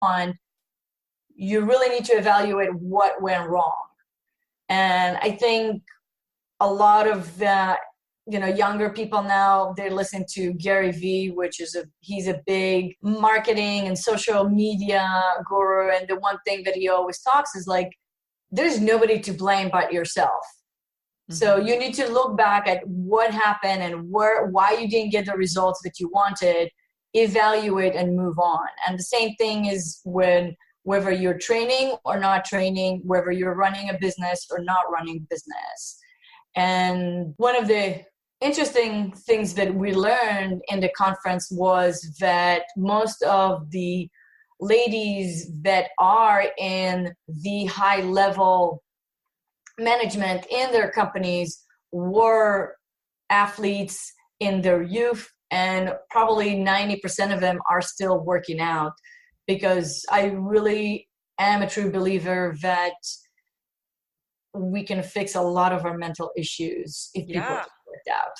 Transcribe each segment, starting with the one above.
on, you really need to evaluate what went wrong. And I think a lot of younger people now, they listen to Gary Vee, he's a big marketing and social media guru. And the one thing that he always talks is like, there's nobody to blame but yourself. Mm-hmm. So you need to look back at what happened and why you didn't get the results that you wanted, evaluate and move on. And the same thing is whether you're training or not training, whether you're running a business or not running a business. And one of the interesting things that we learned in the conference was that most of the ladies that are in the high level management in their companies were athletes in their youth, and probably 90% of them are still working out, because I really am a true believer that we can fix a lot of our mental issues if people get worked out.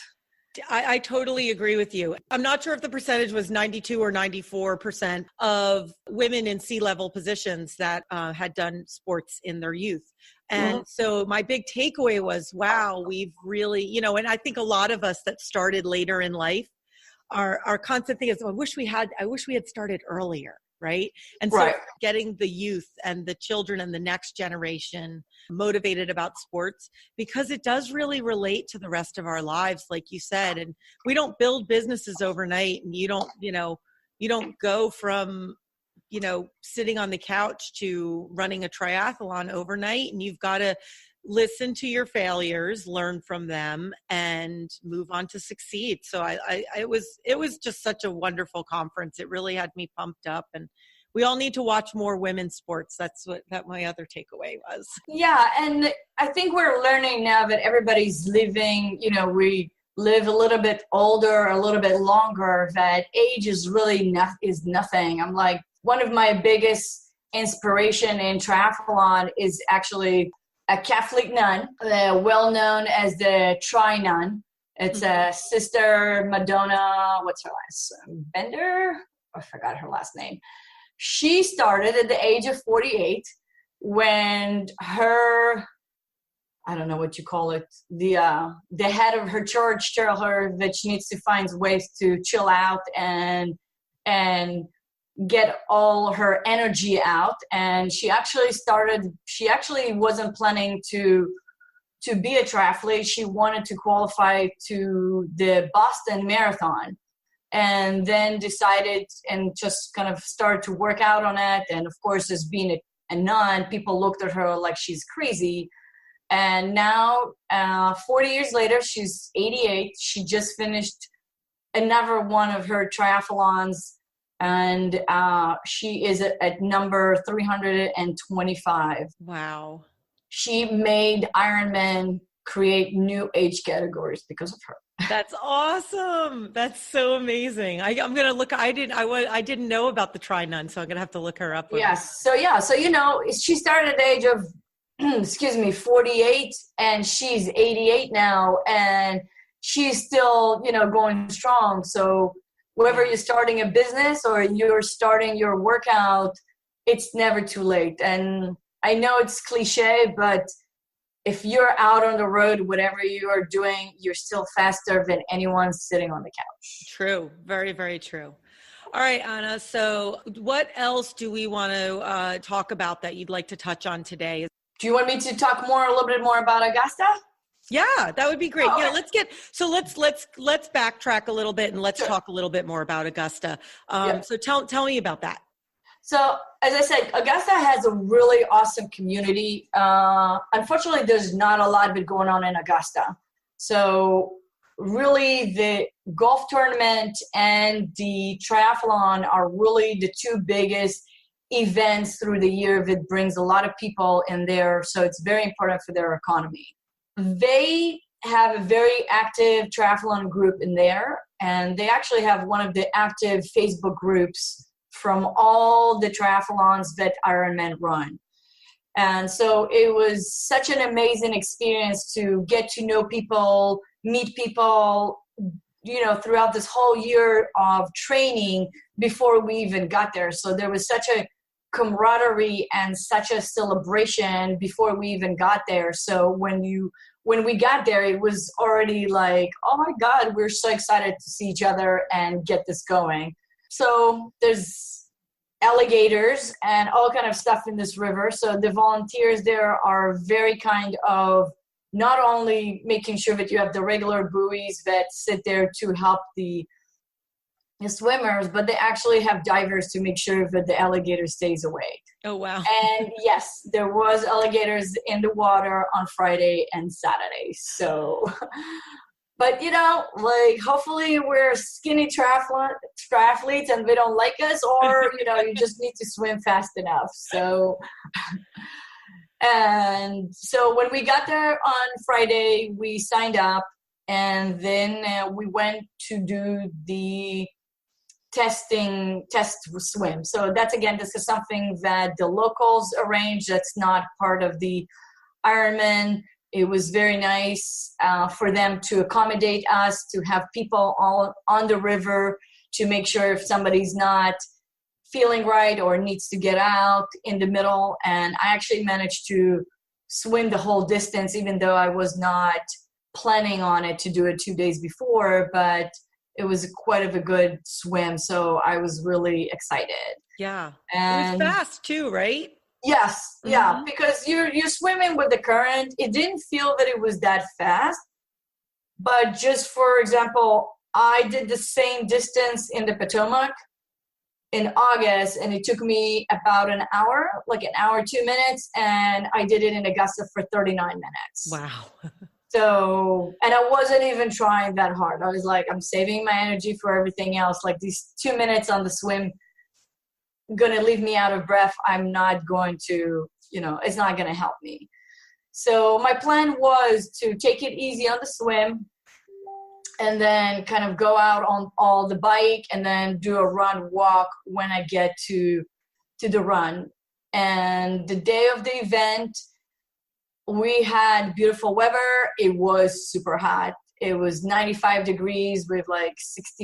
I totally agree with you. I'm not sure if the percentage was 92 or 94% of women in C-level positions that had done sports in their youth. And so my big takeaway was, wow, we've really, and I think a lot of us that started later in life, our constant thing is, I wish we had started earlier. Right. And so getting the youth and the children and the next generation motivated about sports, because it does really relate to the rest of our lives, like you said. And we don't build businesses overnight, and you don't go from, sitting on the couch to running a triathlon overnight. And you've got to listen to your failures, learn from them, and move on to succeed. So it was just such a wonderful conference. It really had me pumped up, and we all need to watch more women's sports. That's what my other takeaway was. Yeah. And I think we're learning now that everybody's living, we live a little bit older, a little bit longer, that age is really nothing. I'm like, one of my biggest inspiration in triathlon is actually a Catholic nun, well known as the Tri Nun. It's a Sister Madonna, what's her last name? Bender? I forgot her last name. She started at the age of 48 when her, I don't know what you call it, the head of her church told her that she needs to find ways to chill out and get all her energy out. And she actually wasn't planning to be a triathlete. She wanted to qualify to the Boston Marathon, and then decided and just kind of started to work out on it. And of course, as being a nun, people looked at her like she's crazy. And now 40 years later, she's 88. She just finished another one of her triathlons, and she is at number 325. Wow. She made Ironman create new age categories because of her. That's awesome. That's so amazing. I'm going to look. I didn't know about the Tri Nun, so I'm going to have to look her up. Yes. So she started at the age of 48, and she's 88 now, and she's still, going strong. So whether you're starting a business or you're starting your workout, it's never too late. And I know it's cliche, but if you're out on the road, whatever you are doing, you're still faster than anyone sitting on the couch. True. Very, very true. All right, Anna. So what else do we want to talk about that you'd like to touch on today? Do you want me to talk a little bit more about Augusta? Yeah, that would be great. Oh, yeah, let's backtrack a little bit, and let's talk a little bit more about Augusta. So tell me about that. So as I said, Augusta has a really awesome community. Unfortunately, there's not a lot of it going on in Augusta. So really the golf tournament and the triathlon are really the two biggest events through the year that brings a lot of people in there. So it's very important for their economy. They have a very active triathlon group in there, and they actually have one of the active Facebook groups from all the triathlons that Ironman run. And so it was such an amazing experience to get to know people, meet people, throughout this whole year of training before we even got there. So there was such a camaraderie and such a celebration before we even got there. So when we got there, it was already like, oh my God, we're so excited to see each other and get this going. So there's alligators and all kind of stuff in this river. So the volunteers there are very kind of not only making sure that you have the regular buoys that sit there to help the swimmers, but they actually have divers to make sure that the alligator stays awake. Oh, wow. And yes, there was alligators in the water on Friday and Saturday. So, but like hopefully we're skinny triathletes and they don't like us, or, you just need to swim fast enough. So, and so when we got there on Friday, we signed up, and then we went to do the test swim. So this is something that the locals arranged. That's not part of the Ironman. It was very nice for them to accommodate us, to have people all on the river to make sure if somebody's not feeling right or needs to get out in the middle. And I actually managed to swim the whole distance, even though I was not planning on it to do it 2 days before, but it was quite of a good swim. So I was really excited. Yeah. And it was fast too, right? Yes. Mm-hmm. Yeah. Because you're swimming with the current. It didn't feel that it was that fast, but just for example, I did the same distance in the Potomac in August, and it took me about an hour, like an hour, 2 minutes. And I did it in Augusta for 39 minutes. Wow. So, and I wasn't even trying that hard. I was like, I'm saving my energy for everything else. Like these 2 minutes on the swim gonna leave me out of breath. I'm not going to, it's not gonna help me. So my plan was to take it easy on the swim and then kind of go out on all the bike and then do a run walk when I get to the run. And the day of the event, we had beautiful weather. It was super hot. It was 95 degrees with like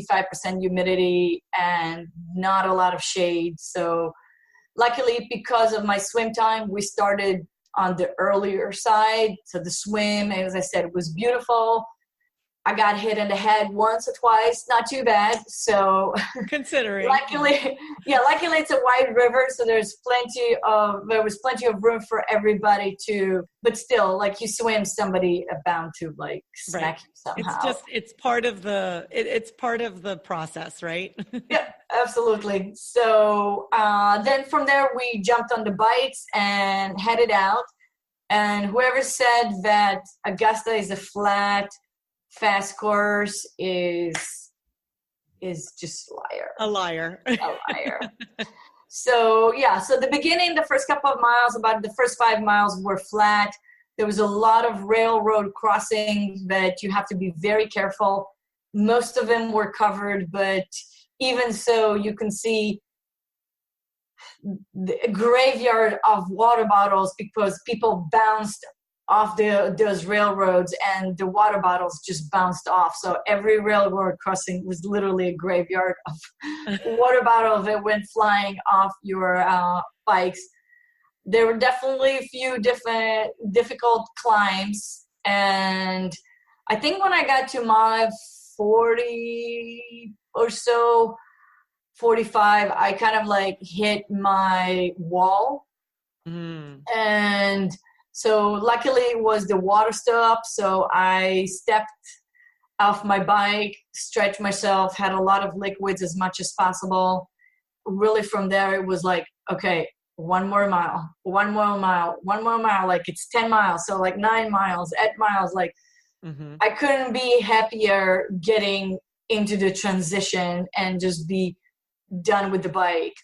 65% humidity and not a lot of shade. So luckily, because of my swim time, we started on the earlier side. So the swim, as I said, was beautiful. I got hit in the head once or twice, not too bad. So considering, luckily it's a wide river, so there was plenty of room for everybody to. But still, like you swim, somebody bound to like smack you somehow. It's part of the process, right? Yeah, absolutely. So then from there we jumped on the bikes and headed out. And whoever said that Augusta is a flat, fast course is just a liar. So the beginning, the first couple of miles, about the first 5 miles were flat. There was a lot of railroad crossings that you have to be very careful. Most of them were covered, but even so, you can see the graveyard of water bottles because people bounced off those railroads and the water bottles just bounced off. So every railroad crossing was literally a graveyard of water bottles that went flying off your bikes. There were definitely a few difficult climbs. And I think when I got to mile 40 or so, 45, I kind of like hit my wall. And so luckily it was the water stop. So I stepped off my bike, stretched myself, had a lot of liquids as much as possible. Really from there, it was like, okay, one more mile, like it's 10 miles. So like 9 miles, 8 miles, like I couldn't be happier getting into the transition and just be done with the bike.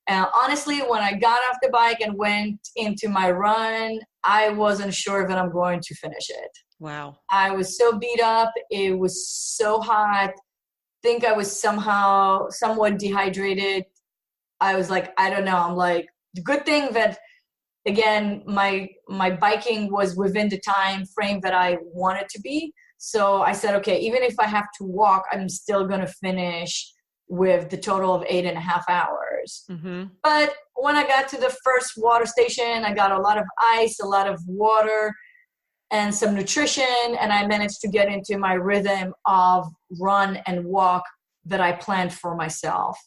Honestly, when I got off the bike and went into my run, I wasn't sure that I'm going to finish it. Wow. I was so beat up. It was so hot. I think I was somewhat dehydrated. I was like, I don't know. I'm like, the good thing that, again, my biking was within the time frame that I wanted to be. So I said, okay, even if I have to walk, I'm still going to finish with the total of 8.5 hours. Mm-hmm. But when I got to the first water station, I got a lot of ice, a lot of water, and some nutrition, and I managed to get into my rhythm of run and walk that I planned for myself.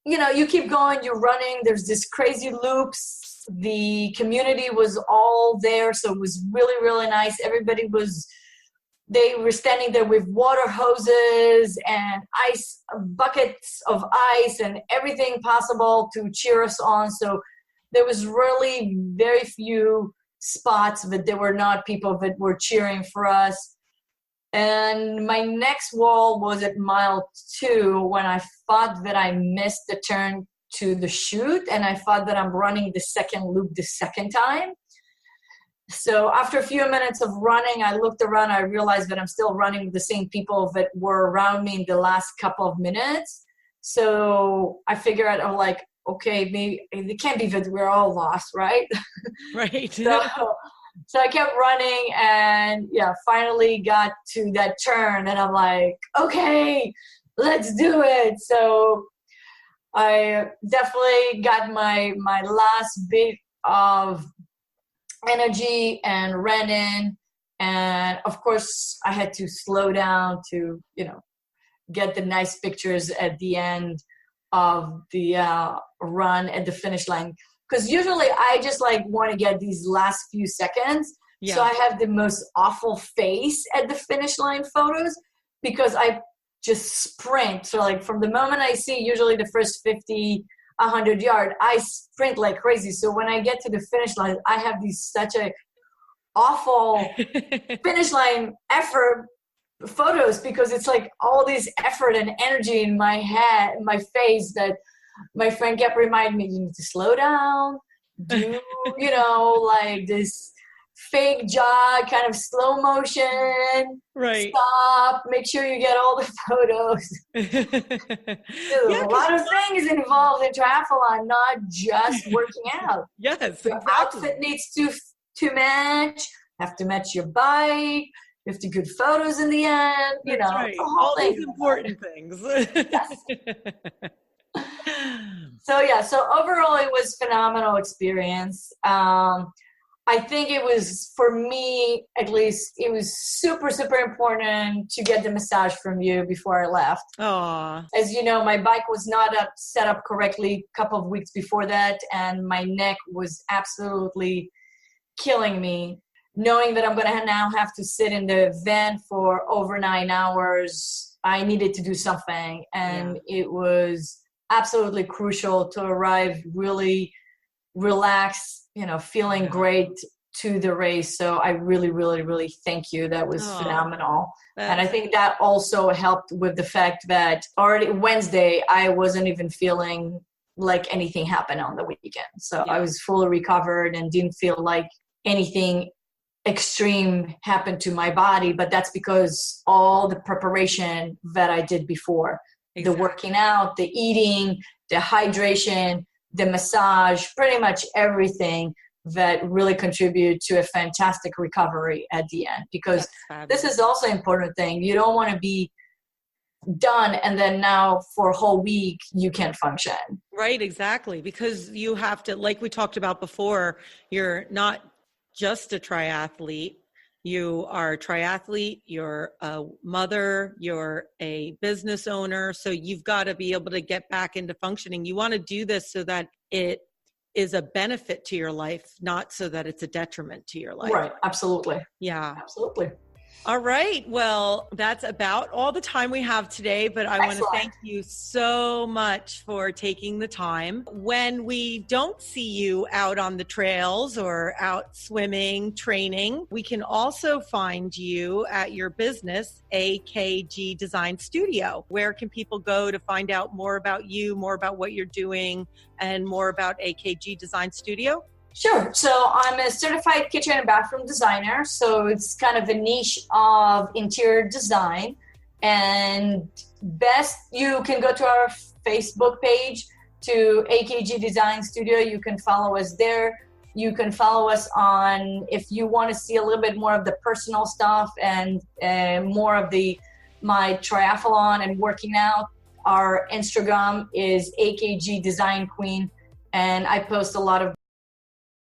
You know, you keep going, you're running, there's this crazy loops. The community was all there, so it was really, really nice. They were standing there with water hoses and ice, buckets of ice and everything possible to cheer us on. So there was really very few spots that there were not people that were cheering for us. And my next wall was at mile 2 when I thought that I missed the turn to the chute, and I thought that I'm running the second loop the second time. So after a few minutes of running, I looked around, I realized that I'm still running with the same people that were around me in the last couple of minutes. So I figured out, I'm like, okay, maybe it can't be that we're all lost, right? Right. So I kept running and finally got to that turn, and I'm like, okay, let's do it. So I definitely got my last bit of energy and ran in. And of course I had to slow down to, get the nice pictures at the end of the run at the finish line. Because usually I just want to get these last few seconds. Yeah. So I have the most awful face at the finish line photos because I just sprint. So from the moment I see usually the first 50, 100 yard, I sprint like crazy. So when I get to the finish line, I have such a awful finish line effort photos because it's all this effort and energy in my head, in my face, that my friend kept reminding me, you need to slow down, do, this fake jog, kind of slow motion, right? Stop, make sure you get all the photos. A lot of things involved in triathlon, not just working out. Yes, your outfit needs to match, have to match your bike, you have to get photos in the end, That's right. All these important things. Yes. So overall it was a phenomenal experience. I think it was, for me at least, it was super, super important to get the massage from you before I left. Aww. As you know, my bike was not set up correctly a couple of weeks before that, and my neck was absolutely killing me. Knowing that I'm going to now have to sit in the van for over 9 hours, I needed to do something, and it was absolutely crucial to arrive really relaxed, feeling great to the race. So I really, really, really thank you. That was phenomenal. And I think that also helped with the fact that already Wednesday, I wasn't even feeling like anything happened on the weekend. So I was fully recovered and didn't feel like anything extreme happened to my body. But that's because all the preparation that I did before, the working out, the eating, the hydration, the massage, pretty much everything that really contributed to a fantastic recovery at the end. Because this is also an important thing. You don't want to be done and then now for a whole week you can't function. Right, exactly. Because you have to, like we talked about before, you're not just a triathlete. You are a triathlete, you're a mother, you're a business owner. So you've got to be able to get back into functioning. You want to do this so that it is a benefit to your life, not so that it's a detriment to your life. Right. Absolutely. Yeah. Absolutely. All right. Well, that's about all the time we have today, but I want to thank you so much for taking the time. When we don't see you out on the trails or out swimming, training, we can also find you at your business, AKG Design Studio. Where can people go to find out more about you, more about what you're doing, and more about AKG Design Studio? Sure. So I'm a certified kitchen and bathroom designer. So it's kind of a niche of interior design. And best, you can go to our Facebook page, to AKG Design Studio. You can follow us there. You can follow us on, if you want to see a little bit more of the personal stuff and more of my triathlon and working out Our Instagram is AKG Design Queen, and I post a lot of